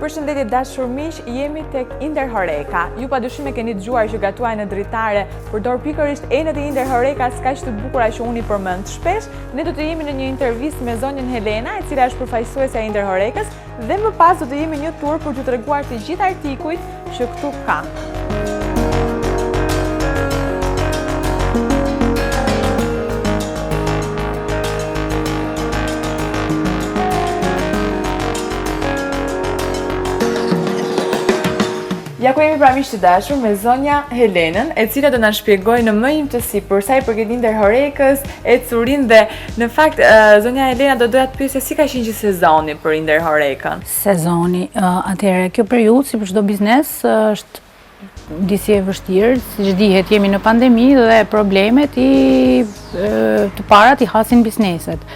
Përshëndetje dashur miq, jemi tek Inder Horeka. Ju padyshim e keni dëgjuar që gatuaj në dritare përdor pikërisht enët e Inder Horekas kaq të bukura që unë i përmend shpesh. Ne do të jemi në një intervistë me zonjën Helena, e cila është përfaqësuesja e Inder Horekas, dhe më pas do të jemi një tur për t'ju treguar të gjithë artikujt që këtu ka. Ja ku jemi pra miq të dashur me zonja Helenën, e cila do na shpjegojë në më imtësi për sa i përket Inder Horekës, ecurin dhe në fakt zonja Helena do doja të pyesja si ka qenë gjithë sezoni për Inder Horekën. Sezoni, atëherë kjo periudhë si për çdo biznes është disi e vështirë, siç dihet jemi në pandemi dhe problemet të parat i hasin bizneset.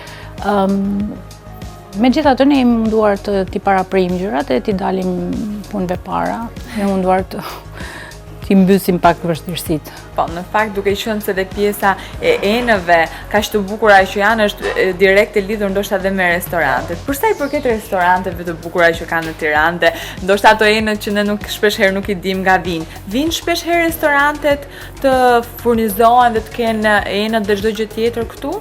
Megjithatë ne jemi munduar t'i paraprim gjërat e t'i dalim punëve para, ne munduar t'i mbysim pak vështirësitë. Po, në fakt duke qenë se dhe pjesa e enëve kaq të bukura që janë është direkt e lidhur ndoshta edhe me restorantet. Për sa i përket restoranteve të bukura që kanë në Tiranë, dhe ndoshta ato enët që ne shpeshherë nuk i dim nga vinë shpeshherë restorantet të furnizohen dhe të kenë enët dhe çdo gjë tjetër këtu?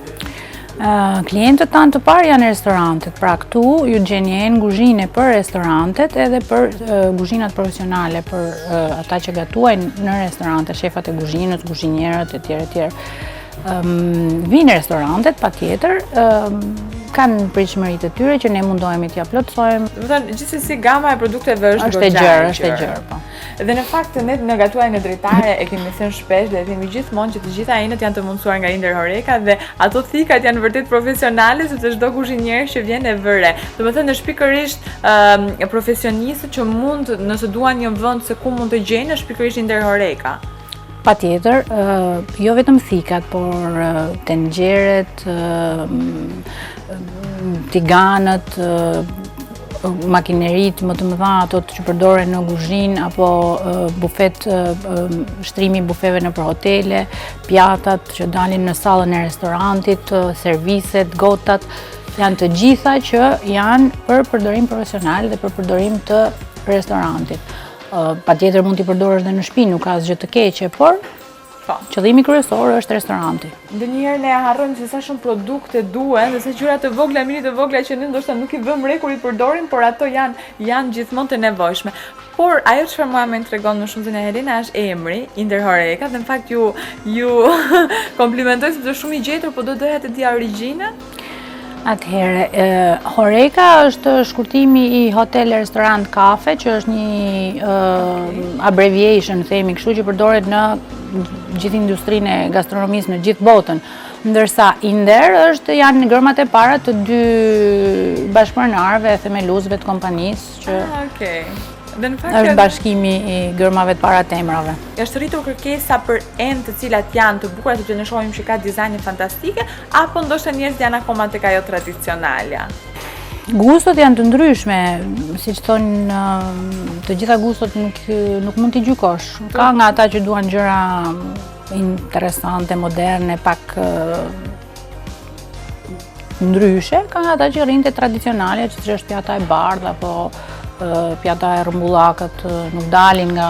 Klientët tanë të parë janë restorantet, pra këtu ju gjeni enë kuzhine për restorantet edhe për kuzhinat profesionale, për ata që gatuajnë në restorante, shefat e kuzhinës, kuzhinierët e tjerë. Vinë restorantet, patjetër, kanë pritshmëritë e tyre që ne mundohemi t'ja plotësojmë. Do të thënë, gjithsesi gama e produkteve është e gjerë, po. Dhe në fakt ne në gatuaj në dritare e kemi thënë shpesh dhe themi gjithmonë që të gjitha enët janë të mundsuar nga Inder Horeka dhe ato thikat janë vërtet profesionale sepse çdo kuzhinier që vjen e vëre. Domethënë është pikërisht profesionistët që mund, nëse duan një vend se ku mund të gjejnë, është pikërisht Inder Horeka. Patjetër, jo vetëm thikat, por tenxheret, tiganët, makinerit më të mëdha, ato që përdoren në kuzhinë apo bufet, shtrimi bufeve nëpër hotele, pjatat që dalin në sallën e restorantit, serviset, gotat, janë të gjitha që janë për përdorim profesional dhe për përdorim të restorantit. Patjetër mund t'i përdorësh edhe në shtëpi, nuk ka asgjë të keqe, por qëllimi kryesor është restoranti. Ndonjëherë ne harrojmë se sa shumë produkte duhen dhe sa gjëra të vogla, mini të vogla që ne ndoshta nuk i vëmë re kur i përdorim, por ato janë gjithmonë të nevojshme. Por ajo çfarë mua më tregon më shumë zonja Helena është emri Inder Horeka, dhe në fakt ju komplimentoj sepse shumë i gjetur, po do doja të dija origjinën. Atëherë, Horeka është shkurtimi i Hotel Restorant Kafe, që është një abbreviation, themi kështu, që përdoret në gjithë industrinë e gastronomisë në gjithë botën. Ndërsa Inder janë gërmat e para të dy bashkëpronarëve, themeluesve të kompanisë, që është bashkimi i gërmave të para të emrave. Është rritur kërkesa për enë të cilat janë të bukura, sepse ne shohim që ka dizajne fantastike, apo ndoshta njerëzit janë akoma tek ajo tradicionalja? Gustot janë të ndryshme, siç thonë, të gjitha gustot nuk mund t'i gjykosh. Ka nga ata që duan gjëra interesante, moderne, pak ndryshe, ka nga ata që rrinë te tradicionale, që është pjata e bardhë apo pjata e rrumbullakët, nuk dalin nga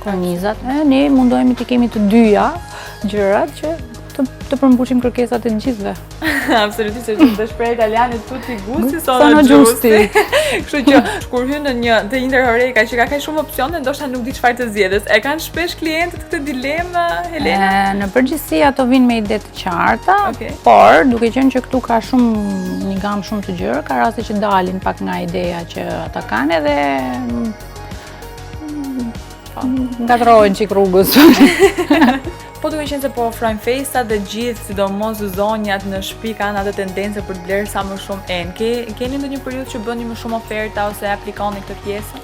kornizat. Ne mundohemi të kemi të dyja gjërat që të përmbushim kërkesat e gjithëve. Absolutisht, është shprehja italiane tutti gusti sono giusti. Kështu që kur hyn në te Inder Horeka që ka kaq shumë opsione, ndoshta nuk di çfarë të zgjedhës. E kanë shpesh klientët këtë dilemë, Helena? Në përgjithësi ato vinë me ide të qarta, por duke qenë që këtu ka një gamë shumë të gjerë, ka raste që dalin pak nga ideja që ata kanë edhe ngatrohen çik rrugës. Po duke qenë se po ofrojmë festa dhe gjithë, sidomos zonjat në shtëpi kanë atë tendencë për të blerë sa më shumë enë. Keni ndonjë periudhë që bëni më shumë oferta ose aplikoni këtë pjesë?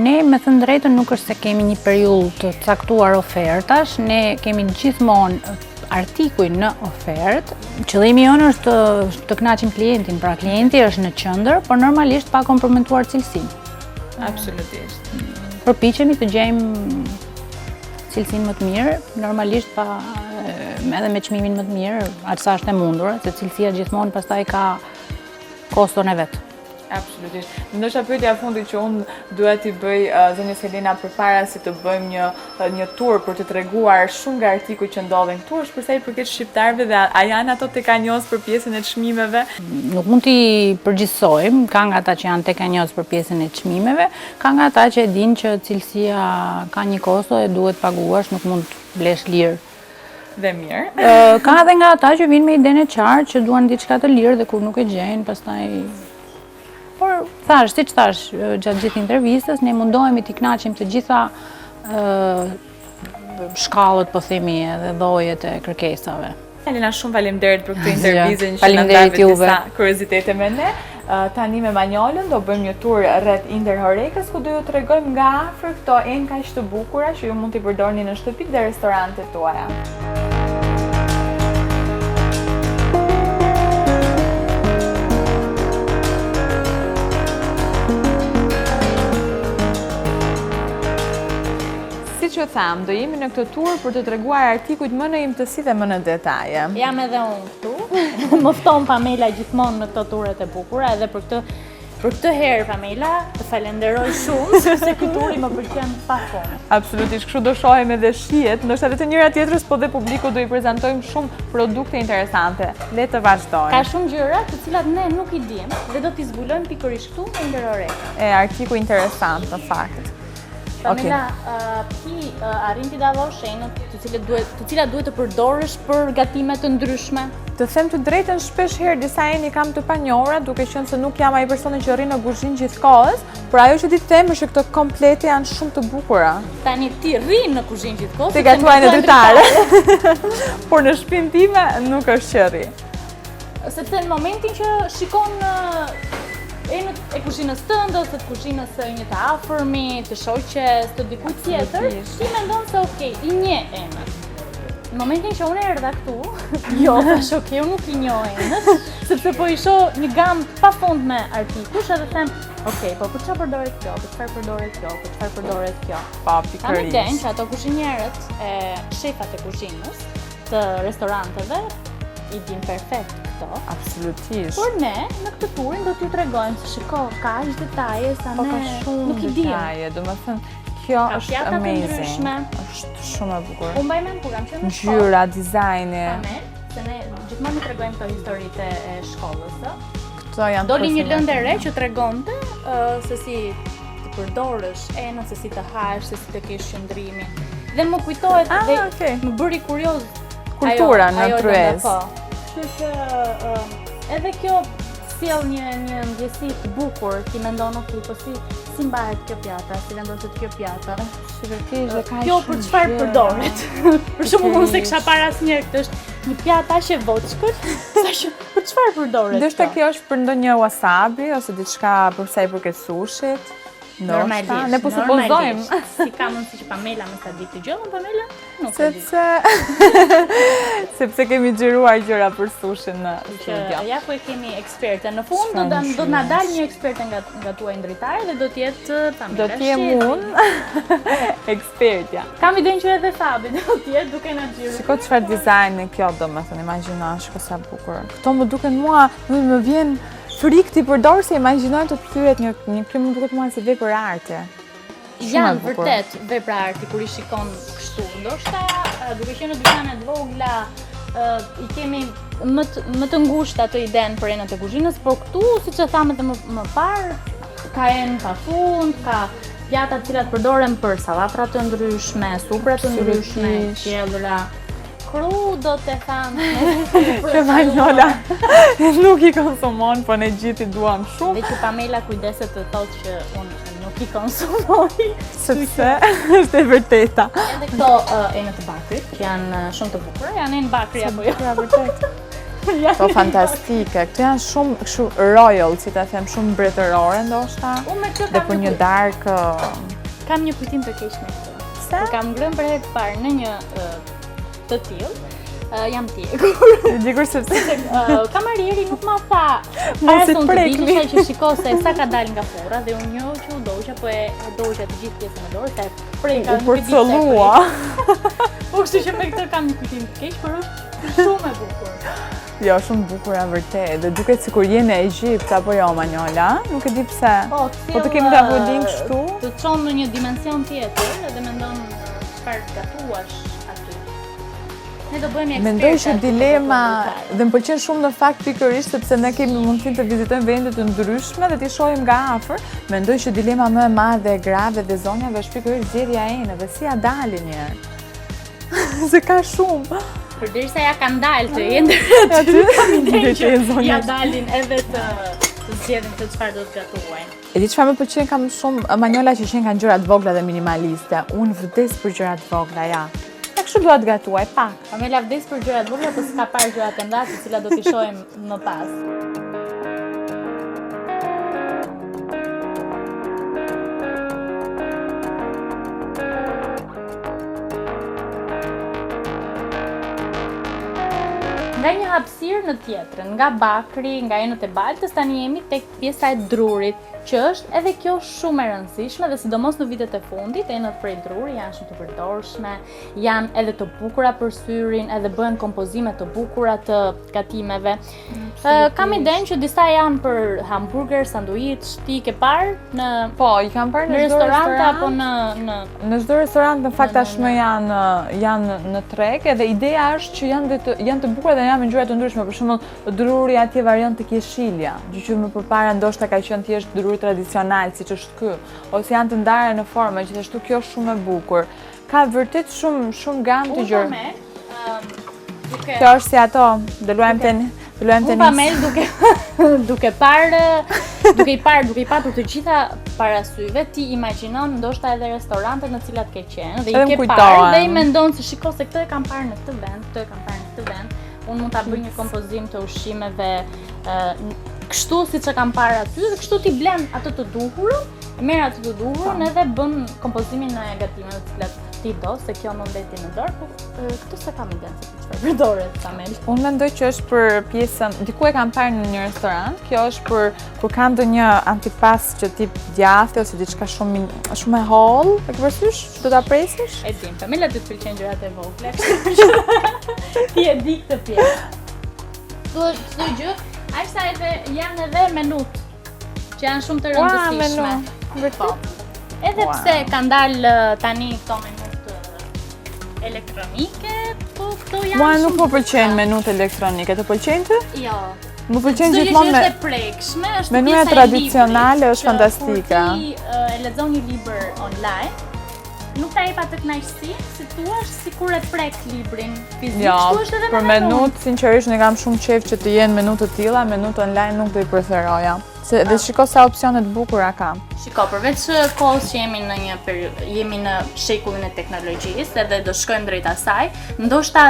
Ne, me thënë drejtën, nuk është se kemi një periudhë të caktuar ofertash, ne kemi gjithmonë artikuj në ofertë. Qëllimi jonë është të kënaqim klientin, pra klienti është në qendër, por normalisht pa komprometuar cilësinë. Absolutisht. Përpiqemi të gjejmë cilësinë më të mirë, normalisht edhe me çmimin më të mirë, aq sa është e mundur, se cilësia gjithmonë pastaj ka koston e vet. Absolutisht. Ndoshta pyetja e fundit që unë duhet t'i bëj zonjës Helena përpara se të bëjmë një tur për të treguar shumë nga artikuj që ndodhen këtu, është për sa i përket shqiptarëve dhe a janë ato tek anjos për pjesën e çmimeve? Nuk mund t'i përgjithsojmë, ka nga ata që janë tek anjos për pjesën e çmimeve, ka nga ata që e dinë që cilësia ka një kosto e duhet paguash, nuk mund të blesh lirë. Dhe mirë. Ka edhe nga ata që vinë me idenë e qartë që duan diçka të lirë dhe kur nuk e gjejnë, pastaj. Por siç thash, gjatë gjithë intervistës, ne mundohemi t'i kënaqim të gjitha shkallët, po themi, edhe llojet e kërkesave. Helena, shumë faleminderit për këtë intervizë që na Faleminderit ndave juve. disa kuriozitete me ne. Tani me Manjolën do bëjmë një tur rreth Inder Horekës ku do ju tregojmë nga afër këto enë kaq të bukura që ju mund t'i përdorni në shtëpi dhe restorantet tuaja. Si që tham, do jemi në këtë tur për të treguar artikujt më në imtësi dhe më në detaje. Jam edhe unë këtu. Më fton Pamela gjithmonë në këto turet e bukura edhe për këtë herë Pamela, të falenderoj shumë sepse ky turi më pëlqen pafund. Absolutisht, kështu do shohim edhe shihet, ndoshta edhe të njëra tjetrës, po dhe publiku do i prezantojmë shumë produkte interesante. Le të vazhdojmë. Ka shumë gjëra të cilat ne nuk i dimë dhe do t'i zbulojmë pikërisht këtu në Inder Horeka. E artikuj interesant në fakt. Pamela, ti arrin t'i dallosh enët të cilat duhet të përdorësh për gatime të ndryshme? Të them të drejtën, shpesh herë disa eni kam të panjohura, duke qenë se nuk jam ai personi që rrin në kuzhinë gjithkohës, por ajo që di të them është që këto komplete janë shumë të bukura. Tani ti rrin në kuzhinë gjithkohës. Te gatuaj në dritare. Por në shtëpinë time nuk është që rri. Sepse në momentin që shikon enët e kuzhinës tënde ose të kuzhinës së një të afërmit, të shoqes, të dikujt tjetër, ti mendon se okay, i njeh enët. Në momentin që unë erdha këtu, jo, thash okay, unë nuk i njoh enët, sepse po i shoh një gamë pafund me artikush edhe them, okay, po për çfarë përdoret kjo, për çfarë përdoret kjo, për çfarë përdoret kjo. Pa Kam idenë pikërisht. që ato kuzhinierët e shefat e kuzhinës të restoranteve i din perfekt këto. Absolutisht. Por ne në këtë turin do t'ju tregojmë se shiko, ka aq detaje sa Po ka ne shumë nuk i dimë. detaje, domethënë kjo Ka është pjata të amazing. ndryshme. Është shumë e bukur. Unë mbaj mend kur kam qenë në shkollë. Ngjyra, dizajni, Amen, se ne gjithmonë i tregojmë këto historitë e shkollës. këto janë Doli një fascinante. lëndë e re që tregonte se si të përdorësh enën, se si të hash, se si të kesh qëndrimin. Dhe më kujtohet dhe okay. më bëri kurioz Kultura në ajo tryezë. lënda, po. Kështu që edhe kjo sjell një ndjesi të bukur, ti mendon okay, po si mbahet kjo pjata, si vendoset kjo pjata. Shqipërisht dhe ka Kjo për shumë çfarë gjëra. përdoret? Për shembull, unë se kisha para asnjëherë, këtë është një pjatë aq e voçkët, sa për çfarë përdoret? Ndoshta kjo është për ndonjë wasabi ose diçka për sa i përket sushit. Normalisht. Ne po supozojmë. Si ka mundësi që Pamela më sa ditë të gjallën, Pamela? Nuk e di. Sepse kemi xhiruar gjëra për sushin në studio. Ja ku e kemi eksperte. Në fund do na dalë një eksperte nga tuaj ndritare dhe do të jetë Pamela. Do të jem unë ekspertja. Kam idenë që edhe Fabi do të jetë duke na xhiruar. Shiko çfarë dizajni kjo, domethënë imagjino, shiko sa bukur. Këto më duken mua, më vjen frikë ti përdor se imagjinoj të pyet një kjo më duket mua si vepër arte. Janë vërtet vepra arti kur i shikon kështu. Ndoshta duke qenë në dyqane të vogla i kemi më të ngushtë atë idenë për enët e kuzhinës, por këtu, siç e thamë edhe më parë, ka enë pafund, ka pjata të cilat përdoren për sallatra të ndryshme, supra të ndryshme, qellra. Kru do të thamë. Që Manjola nuk i konsumon, po ne gjithë i duam shumë. Dhe që Pamela kujdeset të thotë që unë nuk i konsumoj. Sepse është e vërteta. Edhe këto enët të bakrit, që janë shumë të bukura, janë enë bakri apo jo? Ja, vërtet. Këto fantastike, këto janë shumë kështu royal, si ta them, shumë mbretërore ndoshta. Unë me këtë Dhe për një darkë kam një kujtim të keq me këtë. Se? Kur kam ngrënë për herë të parë në një të tillë, jam tjekur. Dikur sepse Kamarieri nuk ma tha. Mos i prekni. Isha që shiko se sa ka dalë nga furra dhe unë njoh që u doqja, po e doqja të gjithë pjesën e dorës, se preka. U përcëllua. Po kështu që me këtë kam një kujtim të keq, por është shumë e bukur. Jo, shumë bukura vërtet. Dhe duket sikur je në Egjipt apo jo, Manjola? Nuk e di pse. Po të kemi tavolin kështu? Të çon në një dimension tjetër edhe mendon çfarë gatuash aty. Ne do bëhemi ekspertë. Mendoj që dilema dhe më pëlqen shumë në fakt pikërisht sepse ne kemi mundësinë të vizitojmë vende të ndryshme dhe t'i shohim nga afër. Mendoj që dilema më e madhe e grave dhe zonjave është pikërisht zgjedhja e enëve, si ja dalin një herë. Se ka shumë. Përderisa ja kanë dalë që jenë aty, ja dalin edhe të zgjedhin të çfarë do të gatuajnë. E di çfarë më pëlqen kam shumë Manjola që qenë kanë gjërat vogla dhe minimaliste. Unë vdes për gjërat vogla, ja. Ja kështu dua të gatuaj pak. Pamela vdes për gjërat vogla, po s'ka parë gjërat e mëdha, të cilat do t'i shohim më pas. Nga një hapësirë në tjetrën, nga bakri, nga enët e baltës, tani jemi tek pjesa e drurit, që është edhe kjo shumë e rëndësishme dhe sidomos në vitet e fundit, enët prej druri janë shumë të përdorshme, janë edhe të bukura për syrin, edhe bëhen kompozime të bukura të gatimeve. Kam idenë që disa janë për hamburger, sanduiç, ti ke parë në I kam parë në restorante apo në çdo restorant në fakt tashmë janë në treg edhe ideja është që janë të bukura dhe janë me ngjyra të ndryshme, për shembull druri atje variant të kjeshilja, gjë që më përpara ndoshta ka qenë thjesht druri tradicional siç është ky, ose janë të ndarë në forma, gjithashtu kjo është shumë e bukur. Ka vërtet shumë gamë të gjërë. Kjo është si ato, do luajmë tenis. Unë Pamel duke i parë për të gjitha parasyve, ti imagjinon ndoshta edhe restorantet në cilat ke qenë dhe i ke parë dhe i mendon se shiko se këtë e kam parë në këtë vend, këtë e kam parë në këtë vend. Unë mund ta bëj një kompozim të ushqimeve kështu siç e kam parë aty dhe kështu ti blen atë të duhurën, merr atë të duhurën edhe bën kompozimin e gatimeve të cilat ti do, se kjo më mbeti në dorë, po këtë se kam idenë se çfarë përdoret Pamel. Unë mendoj që është për pjesën, diku e kam parë në një restorant, kjo është për kur ka ndonjë antipas që tip djathtë ose diçka shumë e holl, e ke parasysh që do ta presish? E dim, Pamela do të pëlqejnë gjërat e vogla, kështu që ti e di këtë pjesë. Çdo gjë, aq sa edhe janë edhe menut që janë shumë të rëndësishme. Vërtet. Edhe pse kanë dalë tani këto menut elektronike, po këto janë Mua nuk më pëlqejnë menut elektronike, të pëlqejnë ty? Jo. Më pëlqejnë Çdo gjithmonë gjë është e prekshme, është menuja pjesa e tradicionale librit, është fantastike. Kur ti e lexon një libër online, nuk ta jep atë kënaqësi, si thua, sikur e prek librin fizik, kështu është edhe për menut, sinqerisht ne kam shumë qejf që të jenë menut të tilla, menut online nuk do i preferoja. Dhe shiko sa opsione të bukura ka. Shiko, përveç kohës që jemi në shekullin e teknologjisë edhe do shkojmë drejt asaj, ndoshta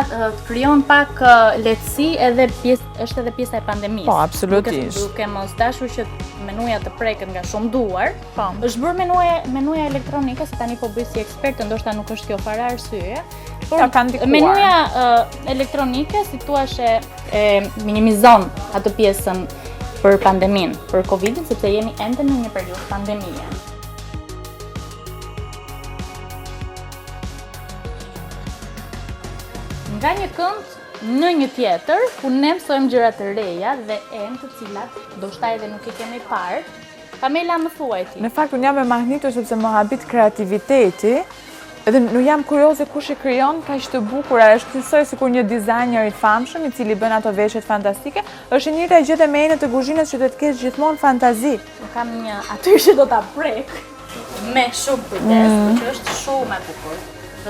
krijon pak lehtësi edhe është edhe pjesa e pandemisë. Po, absolutisht. Duke mos dashur që menuja të preket nga shumë duar, po. Është bërë menuja elektronike, se tani po bëj si ekspert, ndoshta nuk është kjo fare arsye. Por menuja elektronike, si thua, e minimizon atë pjesën për pandemin, për Covidin, sepse jemi ende në një periudhë pandemie. Nga një kënd në një tjetër, ku ne mësojmë gjëra të reja dhe të cilat ndoshta edhe nuk i kemi parë. Pamela, më thuaj ti. Në fakt unë jam e mahnitur sepse më habit kreativiteti. Edhe nuk jam kurioze kush e krijon kaq të bukura, është njësoj sikur një dizajner i famshëm i cili bën ato veshjet fantastike, është njëjta gjë me enët e kuzhinës që duhet të kesh gjithmonë fantazi. Unë kam një aty që do ta prek me shumë kujdes, që është shumë e bukur.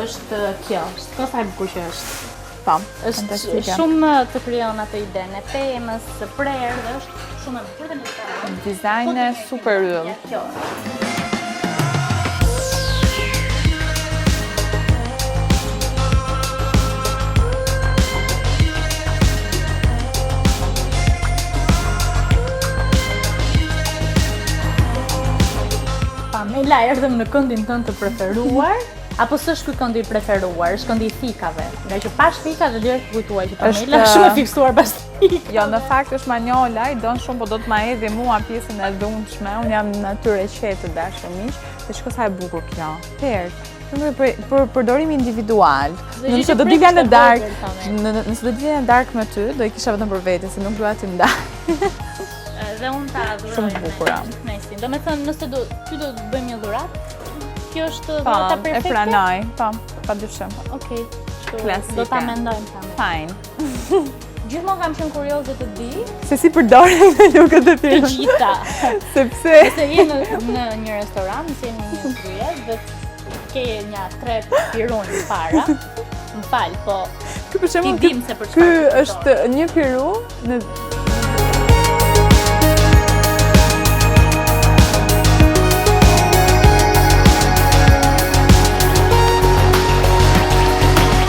Është kjo, sa e bukur që është. Po, është shumë të krijon atë idenë e pemës, së prerë dhe është shumë e bukur dhe në dizajne super yll. Kjo. Pamela, erdhëm në këndin tënd të preferuar, apo s'është ky këndi i preferuar, është këndi i thikave. Nga që pash thika dhe direkt kujtuaj që Pamela është shumë e fiksuar pas thikave. Jo, në fakt është Manjola, i don shumë, po do të ma hedhë mua pjesën e dhunshme. Unë jam në natyrë e qetë të dashur miq, dhe shiko sa e bukur kjo. Perk. Për përdorim individual. Dhe Nëse ishte do dilja në prekë dark, të vogël, nëse do dilja në dark me ty, do I kisha vetëm për vete, se nuk dua ti ndaj. Dhe unë ta adhuroj. Shumë bukura. Nice. Do me thënë, nëse ty do të bëjmë një dhuratë, kjo është Po, dhurata e perfekte? pranoj, po, padyshim. Okej. Klasike. Do ta mendojmë tani. Fine. Gjithmonë kam qenë kurioze të di Se si përdoren me lukët e të tjera. gjitha. Sepse Nëse je në një restorant, nëse je në një krye dhe ke një 3 pirun para, më fal, po ky për shembull ti dim se për ky çfarë është një piru në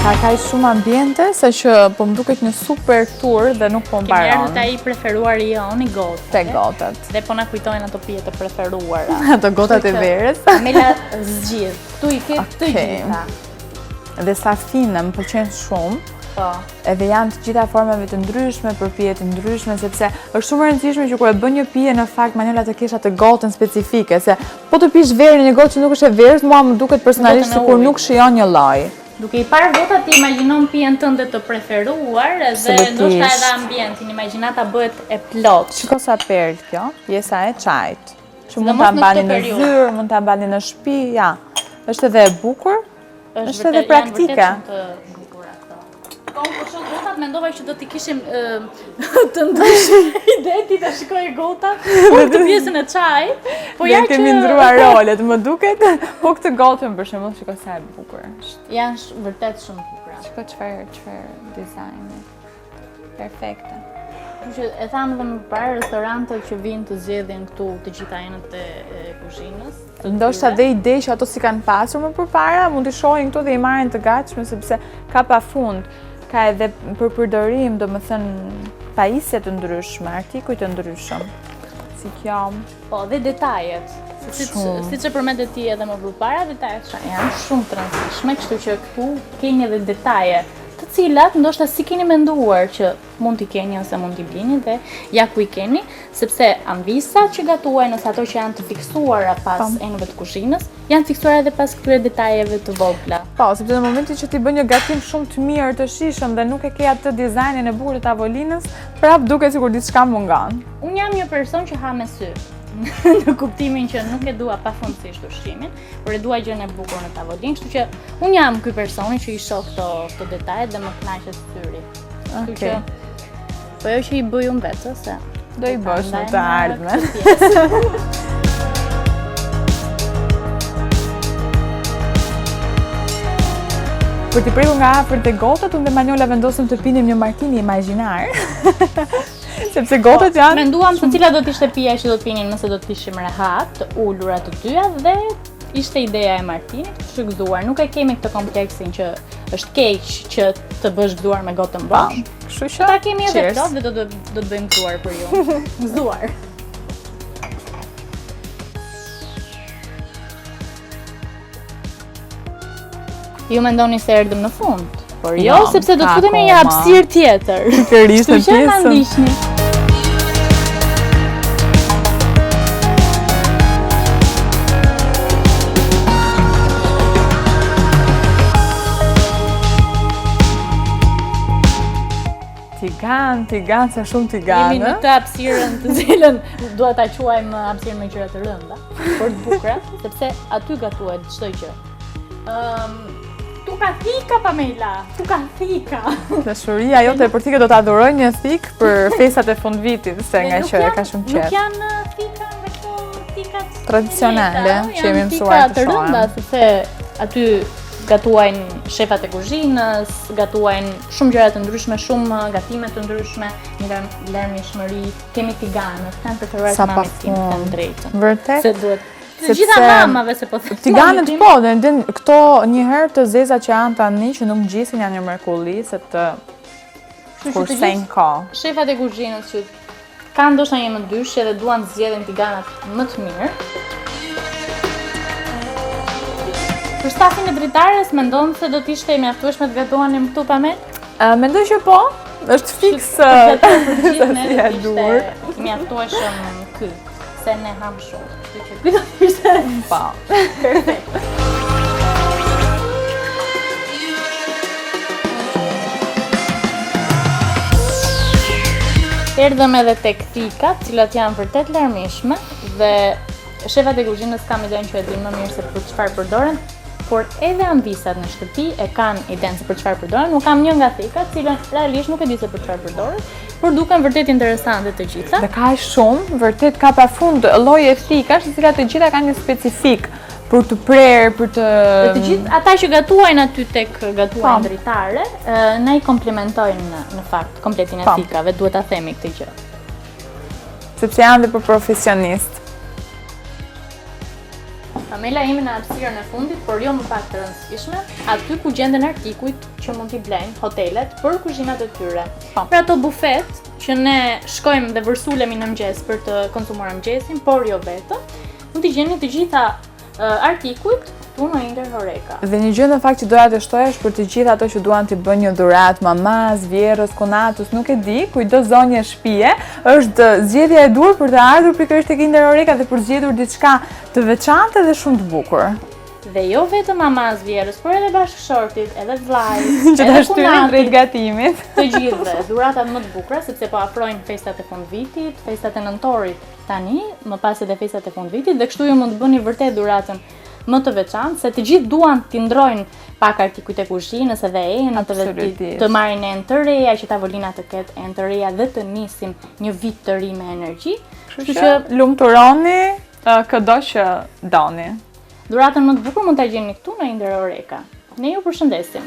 Ka kaj shumë ambiente, sa që po më duket një super tour dhe nuk po më Kemi baron. ardhur te ai preferuari jon I gotë. Te gotat. Dhe po na kujtojnë ato pije të preferuara. Ato gotat e verës. Mela zgjidh. Tu I ke të Okej. gjitha. Dhe safina më pëlqen shumë. Po. Edhe janë të gjitha formave të ndryshme, për pije të ndryshme, sepse është shumë e rëndësishme që kur e bën një pije në fakt Manjola të kesh atë gotën specifike, se po të pish verë në një gotë që nuk është e verës, mua më duket personalisht Gotën e sikur ujit. nuk shijon një lloj. Duke I parë gotat ti imagjinon pijen tënde të preferuar dhe Absolutisht. ndoshta edhe ambientin, imagjinata bëhet e plot. Shiko sa perl kjo, pjesa e çajit. Që mund Sidomos ta në mbani këtë në periudhë. zyrë, mund ta mbani në shtëpi, ja. Është edhe e bukur, është edhe praktike. Janë vërtet shumë të bukura këto. Po unë po shoh gotat, mendova që do t'i kishim të ndryshme ide ti ta shikoj gotat, unë të pjesën e çajit, po ja Ne që kemi ndruar rolet, më duket. Po këtë gotën për shembull, shiko sa e bukur është. janë vërtet shumë bukura. Shiko çfarë dizajni. Perfekte. Kështu që e thamë dhe më parë, restorantët që vinë të zgjedhin këtu të gjitha enët e kuzhinës. Ndoshta dhe ide që ato si kanë pasur më përpara, mund t'i shohin këtu dhe I marrin të gatshme sepse ka pafund. Ka edhe për përdorim, domethënë pajisje të ndryshme, artikuj të ndryshëm. Si kjo. Po, dhe detajet. Shumë. Siç e përmendet ti edhe më përpara, detajet janë shumë të rëndësishme, kështu që këtu keni edhe detaje të cilat ndoshta si keni menduar që mund t'i keni ose mund t'i blini dhe ja ku I keni, sepse anvisat që gatuajnë ose ato që janë të fiksuara pas enëve të kuzhinës, janë fiksuar edhe pas këtyre detajeve të vogla. Po, sepse në momentin që ti bën një gatim shumë të mirë, të shishëm dhe nuk e ke atë dizajnin e bukur të tavolinës, prap duket sikur diçka mungon. Unë jam një person që ha me sy. Në kuptimin që nuk e dua pafundësisht ushqimin, por e dua gjën e bukur në tavolinë, kështu që unë jam ky personi që I shoh këto detajet dhe më kënaqet syri. Kështu që po jo që I bëj unë vetë, se Do I bësh në të ardhmen. Për t'i prekur nga afër te gotat, unë dhe Manjola vendosëm të pinim një martini imagjinar. Sepse gotat janë Menduam se cila do të ishte pija që do të pinin nëse do të ishim rehat, të ulura të dyja dhe ishte ideja e martinit, të gëzuar. Nuk e kemi këtë kompleksin që është keq që të bësh gëzuar me gotën bosh. Kështu që Ta kemi edhe cheers. plot dhe do të bëjmë gëzuar për ju. Gëzuar. Ju mendoni se erdhëm në fund, por jo, Jo, sepse do të ka futemi në një akoma. hapësirë tjetër. Pikërisht në Kështu që na pjesën. ndiqni. Tigan, sa shumë Jemi tiganë. në të hapësirën të cilën dua ta quajmë hapësirën me gjëra të rënda, por të bukura, sepse aty gatuhet çdo gjë. Tu ka thika, Pamela, tu ka thika. Dashuria jote për ti që do ta adhuroj një thik për festat e fundvitit, se nga që ka shumë Nuk qejf. janë thika me këto thikat Tradicionale, jeta, që jemi janë mësuar thika të rënda, shohim. sepse aty gatuajnë shefat e kuzhinës, gatuajnë shumë gjëra të ndryshme, shumë gatime të ndryshme, një larmishmëri, kemi tiganët, kanë preferuar Sa mamit tim, pafund. kanë drejtën. Vërtet. Se duhet. Të Sepse gjitha mamave se po them. Tiganët po, dhe ndin këto njëherë të zeza që janë tani që nuk gjisin janë një mrekulli se të kursejnë ko. Shefat e kuzhinës që kanë ndoshta një mëndyshje dhe duan të zgjedhin tiganat më të mirë. Për stafin e dritares, mendon se do të ishte mjaftueshme të gatuanim këtu pa me? Mendoj që po, është fiks Për gjithë ne si do e të dur. ishte mjaftueshëm ky, se ne ham shumë. Kështu që ky do të ishte Po. perfekt. Erdhëm edhe tek thikat, cilat janë vërtet larmishme dhe shefat e kuzhinës kam idenë që e dinë më mirë se për çfarë përdoren, por edhe anvisat në shtëpi e kanë idenë se për çfarë përdoren. Nuk kam një nga thikat, cilën realisht nuk e di se për çfarë përdoren, por duken vërtet interesante të gjitha. Dhe ka shumë, vërtet ka pafund lloje thikash, të cilat të gjitha kanë një specifik për të prerë, për të... Dhe të gjithë ata që gatuajnë aty tek gatuajnë dritare, na i komplementojnë në fakt kompletin e thikave, duhet ta themi këtë gjë. Sepse janë dhe për profesionistë. Pamela ime në hapësirën e fundit, por jo më pak të rëndësishme, aty ku gjenden artikujt që mund t'i blejnë hotelet për kuzhinat e tyre. Për ato bufet që ne shkojmë dhe vërsulemi në mëngjes për të konsumuar mëngjesin, por jo vetëm, mund t'i gjeni të gjitha artikujt tu në Inder Horeca. Dhe një gjë në fakt që doja të shtoj është për të gjithë ato që duan t'i bëjnë një dhuratë mamaz, vjerrës, konatus, nuk e di, kujdo zonje shtëpie, është zgjedhja e duhur për të ardhur pikërisht tek Inder Horeca dhe për zgjedhur diçka të veçantë dhe shumë të bukur. Dhe jo vetëm mamaz, vjerrës, por edhe bashkëshortit, edhe vllajt, që ta shtyrin drejt gatimit. Të gjithëve, dhuratat më të bukura, sepse po afrojnë festat e fundvitit, festat e nëntorit tani, më pas edhe festat e fundvitit, dhe kështu ju mund të bëni vërtet dhuratën më të veçantë, se të gjithë duan t'i ndrojnë pak artikujt e kuzhinës edhe enë, të marrin enë të reja, që tavolina të ketë enë të reja dhe të nisim një vit të ri me energji. Kështu që lumturoni këdo që doni. Dhuratën më të bukur mund ta gjeni këtu në Inder Horeca. Ne ju përshëndesim.